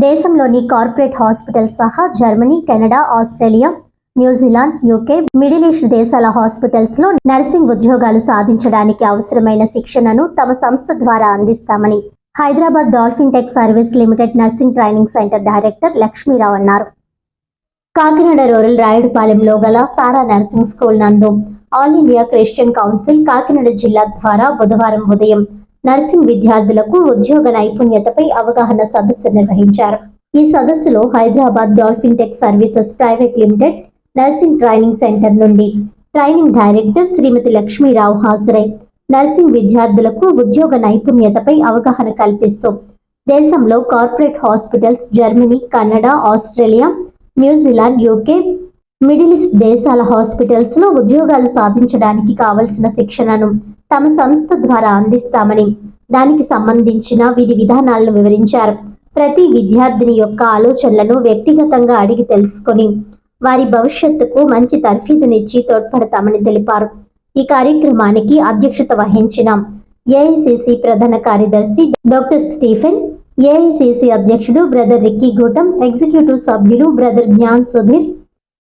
దేశంలోని corporate hospital సహా Germany, Canada, Australia, New Zealand, UK, middle east దేశాల హాస్పిటల్స్ లో నర్సింగ్ ఉద్యోగాలు సాధించడానికి అవసరమైన శిక్షణను తమ సంస్థ ద్వారా అందిస్తామని Hyderabad dolphin tech service limited nursing training centre director Lakshmi Rao అన్నారు. కాకినాడ రూరల్ రాయుడుపాలెంలో గల సారా నర్సింగ్ స్కూల్ నందు all India Christian council Kakinada జిల్లా ద్వారా బుధవారం ఉదయం నర్సింగ్ విద్యార్థులకు ఉద్యోగ నైపుణ్యతపై అవగాహన సదస్సు నిర్వహించారు. ఈ సదస్సులో Hyderabad dolphin tech services private limited nursing training centre నుండి ట్రైనింగ్ డైరెక్టర్ శ్రీమతి లక్ష్మీరావు హాజరై నర్సింగ్ విద్యార్థులకు ఉద్యోగ నైపుణ్యతపై అవగాహన కల్పిస్తూ దేశంలో corporate hospitals Germany, Canada, Australia, New Zealand, UK, middle east దేశాల హాస్పిటల్స్ లో ఉద్యోగాలు సాధించడానికి కావలసిన శిక్షణను తమ సంస్థ ద్వారా అందిస్తామని, దానికి సంబంధించిన విధి విధానాలను వివరించారు. ప్రతి విద్యార్థిని యొక్క ఆలోచనలను వ్యక్తిగతంగా అడిగి తెలుసుకొని వారి భవిష్యత్తుకు మంచి తర్ఫీదునిచ్చి తోడ్పడతామని తెలిపారు. ఈ కార్యక్రమానికి అధ్యక్షత వహించిన ఏఐసిసి ప్రధాన కార్యదర్శి డాక్టర్ స్టీఫెన్, ఏఐసిసి అధ్యక్షుడు బ్రదర్ రిక్కీ గూటం, ఎగ్జిక్యూటివ్ సభ్యులు brother Gnan Sudheer,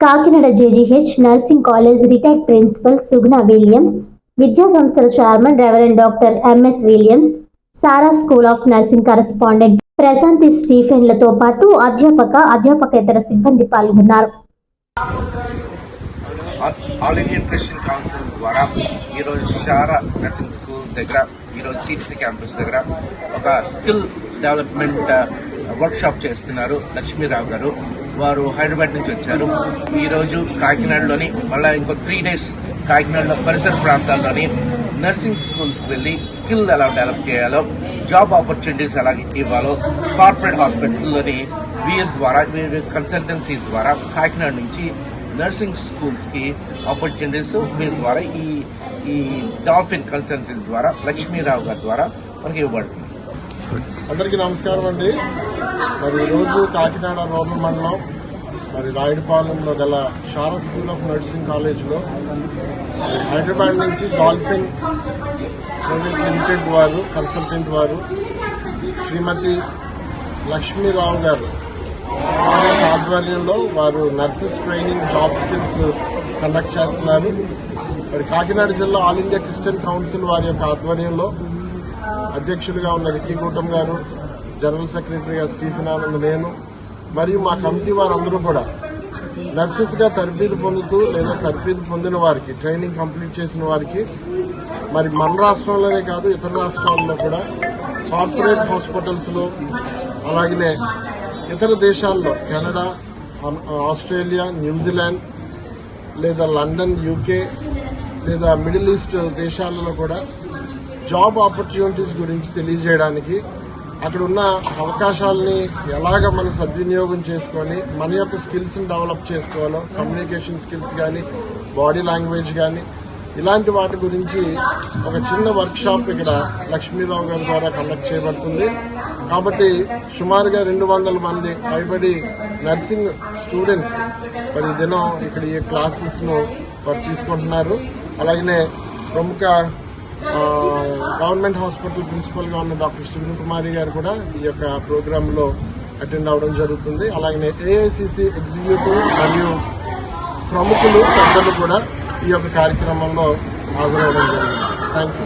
Kakinada JGH nursing college retired principal Suguna Williams, విద్యా సంస్థల chairman reverend doctor MS Williams, Sarah school of nursing correspondent Prashanthi స్టీఫెన్లతో పాటు అధ్యాపకేతర సిబ్బంది పాల్గొన్నారు. ఆల్ ఇండియన్ క్రిస్టియన్ కౌన్సిల్ ద్వారా ఈరోజు సారా నర్సింగ్ స్కూల్ దగ్గర ఈరోజు సిటీసీ క్యాంపస్ దగ్గర ఒక స్కిల్ డెవలప్మెంట్ వర్క్షాప్ చేస్తున్నారు లక్ష్మీరావు గారు. వారు హైదరాబాద్ నుంచి వచ్చారు. ఈరోజు కాకినాడలోని మళ్ళీ ఇంకో 3 days కాకినాడలో పరిసర ప్రాంతాల్లోని నర్సింగ్ స్కూల్స్కి వెళ్ళి స్కిల్ ఎలా డెవలప్ చేయాలో, జాబ్ ఆపర్చునిటీస్ ఎలా ఇవ్వాలో, కార్పొరేట్ హాస్పిటల్లోని వీరి ద్వారా కన్సల్టెన్సీ ద్వారా కాకినాడ నుంచి నర్సింగ్ స్కూల్స్కి ఆపర్చునిటీస్ వీరి ద్వారా ఈ డాల్ఫిన్ కన్సల్టెన్సీ ద్వారా లక్ష్మీరావు గారి ద్వారా మనకి ఇవ్వబడుతుంది. అందరికీ నమస్కారం అండి. మరి ఈరోజు కాకినాడ రూరల్ మండలం మరి రాయుడుపాలెంలో గల సారా స్కూల్ ఆఫ్ నర్సింగ్ కాలేజ్లో హైదరాబాద్ నుంచి డాల్ఫిన్ ప్రైవేట్ లిమిటెడ్ వారు కన్సల్టెంట్ వారు శ్రీమతి లక్ష్మీరావు గారు ఆధ్వర్యంలో వారు nurses training job skills conduct చేస్తున్నారు. మరి కాకినాడ జిల్లా ఆల్ ఇండియా క్రిస్టియన్ కౌన్సిల్ వారి యొక్క ఆధ్వర్యంలో అధ్యక్షుడిగా ఉన్న రిక్కీ గూటం గారు, జనరల్ సెక్రటరీగా స్టీఫెన్ ఆనంద్, నేను మరియు మా కమిటీ వారందరూ కూడా నర్సెస్ గా తరబీదు పొందుతూ లేదా తరబీదు పొందిన వారికి, ట్రైనింగ్ కంప్లీట్ చేసిన వారికి మరి మన రాష్ట్రంలోనే కాదు ఇతర రాష్ట్రాల్లో కూడా కార్పొరేట్ హాస్పిటల్స్ లో అలాగనే ఇతర దేశాల్లో కెనడా, ఆస్ట్రేలియా, న్యూజిలాండ్ లేదా లండన్, యూకే లేదా మిడిల్ ఈస్ట్ దేశాలలో కూడా జాబ్ ఆపర్చునిటీస్ గురించి తెలియజేయడానికి, అక్కడ ఉన్న అవకాశాలని ఎలాగ మనం సద్వినియోగం చేసుకొని మన యొక్క స్కిల్స్ ని డెవలప్ చేసుకోవాలో, కమ్యూనికేషన్ స్కిల్స్ కానీ, బాడీ లాంగ్వేజ్ కానీ ఇలాంటి వాటి గురించి ఒక చిన్న వర్క్ షాప్ ఇక్కడ లక్ష్మీరావు గారి ద్వారా కండక్ట్ చేయబడుతుంది. కాబట్టి సుమారుగా 200 మంది పైబడి నర్సింగ్ స్టూడెంట్స్ మరి దినం ఇక్కడ ఈ క్లాసెస్ ను వారు తీసుకుంటున్నారు. అలాగనే ప్రముఖ గవర్నమెంట్ హాస్పిటల్ ప్రిన్సిపల్ గా ఉన్న డాక్టర్ సుగుణ కుమారి గారు కూడా ఈ యొక్క ప్రోగ్రామ్ లో అటెండ్ అవడం జరుగుతుంది. అలాగనే ఏఐసిసి ఎగ్జిక్యూటివ్ మరియు ప్రముఖులు పెద్దలు కూడా ఈ యొక్క కార్యక్రమంలో హాజరవడం జరిగింది. Thank you.